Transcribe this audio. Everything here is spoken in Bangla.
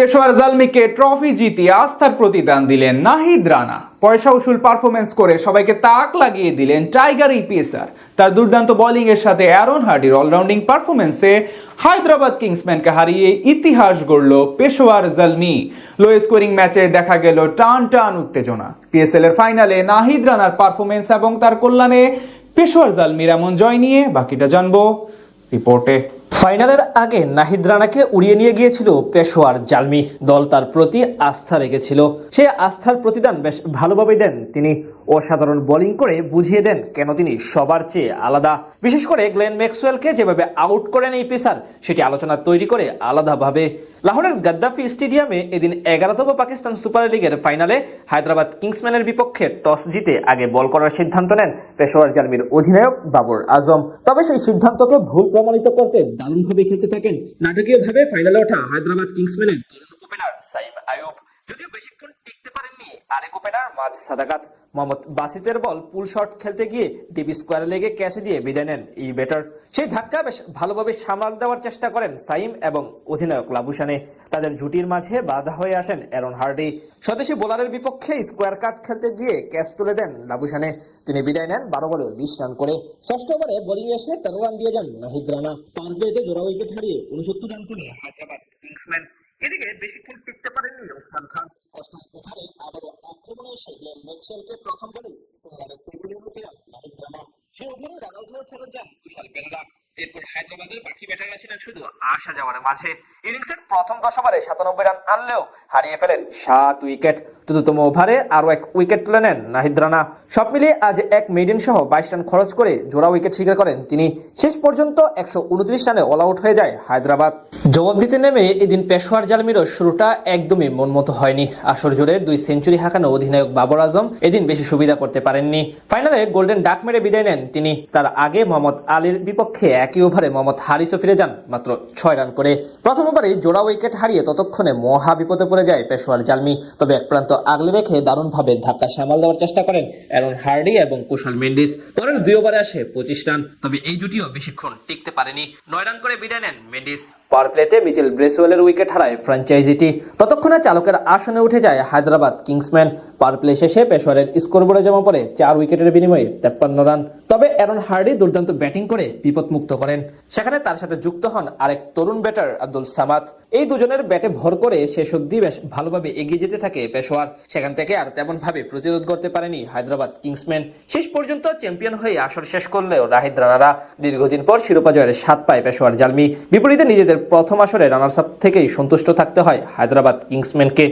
পেশোয়ার জালমিকে ট্রফি জিতিয়ে আস্থার প্রতিদান দিলেন নাহিদ রানা। পয়সা উসুল পারফরমেন্স করে সবাইকে তাক লাগিয়ে দিলেন টাইগার এই পেসার। তার দুর্দান্ত বোলিং এর সাথে অ্যারন হার্ডির অলরাউন্ডিং পারফরমেন্সে হায়দ্রাবাদ কিংসম্যানকে হারিয়ে ইতিহাস গড়ল পেশোয়ার জালমি। লো স্কোরিং ম্যাচে দেখা গেল টান টান উত্তেজনা। পিএসএল এর ফাইনালে নাহিদ রানার পারফরমেন্স এবং তার কল্যাণে পেশোয়ার জালমির এমন জয় নিয়ে বাকিটা জানবো রিপোর্টে। ফাইনালের আগে নাহিদ রানাকে উড়িয়ে নিয়ে গিয়েছিল পেশোয়ার জালমি। দল তার প্রতি আস্থা রেখেছিল, সেই আস্থার প্রতিদান বেশ ভালোভাবে দেন তিনি। অসাধারণ বোলিং করে বুঝিয়ে দেন কেন তিনি সবার চেয়ে আলাদা। বিশেষ করে গ্লেন ম্যাক্সওয়েলকে যেভাবে আউট করেন এই পেসার, সেটি আলোচনা তৈরি করে আলাদাভাবে। লাহোরের গাদ্দাফি স্টেডিয়ামে এদিন 11তম পাকিস্তান সুপার লিগের ফাইনালে হায়দ্রাবাদ কিংসম্যানের বিপক্ষে টস জিতে আগে বল করার সিদ্ধান্ত নেন পেশোয়ার জালমির অধিনায়ক বাবর আজম। তবে সেই সিদ্ধান্তকে ভুল প্রমাণিত করতে দারুণভাবে খেলতে থাকেন নাটকীয়ভাবে ফাইনালে ওঠা হায়দ্রাবাদ কিংসম্যানের তরুণ ওপেনার সাইম আইয়ুব। যদিও বেশিক্ষণ টিকতে পারেননি আরেক ওপেনার মাঝ সাদাকাত। মোহাম্মদ বাসিতের বল পুল শট খেলতে গিয়ে ডিপ স্কোয়ারে লেগে ক্যাচ দিয়ে বিদায় নেন এই ব্যাটার। সেই ধাক্কা বেশ ভালোভাবে সামাল দেওয়ার চেষ্টা করেন সাইম এবং অধিনায়ক লাবুসানে। তাদের জুটির মাঝে বাধা হয়ে আসেন অ্যারন হার্ডি। স্বদেশী বোলারের বিপক্ষে স্কোয়ার কাট খেলতে গিয়ে ক্যাচ তুলে দেন লাবুসানে। তিনি বিদায় নেন 12 বলে 20 রান করে। ষষ্ঠ ওভারে বোলিং এসে 13 রান দিয়ে যান নাহিদ রানা। পাওয়ার প্লেতে জোড়া উইকেট হারিয়ে 69 রান তুলে হায়দ্রাবাদ কিংসম্যান। এদিকে বেশিক্ষণ টিকতে পারেননি ওসমান খান। অষ্টম ওভারে আবারও আক্রমণে এসে গ্লেন ম্যাক্সওয়েলকে প্রথম বলেই 16 রানের টেবিলে উঠে ফেরান নাহিদ রানা। সেই ওভারে রান আউট হয়ে ফেরত যান কুশাল পেরেরা। এরপর হায়দ্রাবাদের বাকি ব্যাটাররা ছিলেন শুধু আসা যাওয়ার মাঝে। ইনিংসের প্রথম 10 ওভারে 97 রান আনলেও হারিয়ে ফেলেন 7 উইকেট। চতুর্থম ওভারে আরো 1 উইকেট তুলে নেন নাহিদ রানা। সব মিলিয়ে আজ এক মেইডেন সহ 22 রান খরচ করে জোড়া উইকেট শিকার করেন তিনি। শেষ পর্যন্ত 129 রানে অল আউট হয়ে যায় হায়দ্রাবাদ। জবাব দিতে নেমে এদিন পেশোয়ার জালমিরও শুরুটা একদমই মন মতো হয়নি। আসর জুড়ে 2 সেঞ্চুরি হাঁকানো অধিনায়ক বাবর আজম এদিন বেশি সুবিধা করতে পারেননি। ফাইনালে গোল্ডেন ডাক মেরে বিদায় নেন তিনি। তার আগে মোহাম্মদ আলীর বিপক্ষে একই ওভারে মোহাম্মদ হারিসও ফিরে যান মাত্র 6 রান করে। প্রথম ওভারে জোড়া উইকেট হারিয়ে ততক্ষণে মহা বিপদে পড়ে যায় পেশোয়ার জালমি। তবে এক প্রান্ত আগলে রেখে দারুণভাবে ধাক্কা সামাল দেওয়ার চেষ্টা করেন অ্যারন হার্ডি এবং কুশাল মেন্ডিস। পরের 2 ওভারে আসে 25 রান। তবে এই জুটিও বেশিক্ষণ টিকতে পারেনি। 9 রান করে বিদায় নেন মেন্ডিস। পাওয়ার প্লেতে মিচেল ব্রেসওয়েলের উইকেট হারায় ফ্র্যাঞ্চাইজিটি। ততক্ষণে চালকের আসনে উঠে যায় হায়দ্রাবাদ কিংসম্যান। পাওয়ার প্লে শেষে পেশোয়ারের স্কোরবোর্ডে জমা পড়ে 4 উইকেটের বিনিময়ে 53 রান। তবে অ্যারন হার্ডি দুর্দান্ত ব্যাটিং করে বিপদমুক্ত করেন। সেখানে তার সাথে যুক্ত হন আরেক তরুণ ব্যাটার আব্দুল সামাদ। এই দুজনের ব্যাটে ভর করে শেষ অবধি বেশ ভালোভাবে এগিয়ে যেতে থাকে পেশোয়ার। সেখান থেকে আর তেমন ভাবে প্রতিরোধ করতে পারেনি হায়দ্রাবাদ কিংসম্যান। শেষ পর্যন্ত চ্যাম্পিয়ন হয়ে আসর শেষ করলেও নাহিদ রানারা দীর্ঘদিন পর শিরোপা জয়ের স্বাদ পায় পেশোয়ার জালমি। বিপরীতে নিজেদের প্রথম আসরে রানার্স আপ থেকেই সন্তুষ্ট থাকতে হয় হায়দ্রাবাদ কিংসম্যানকে।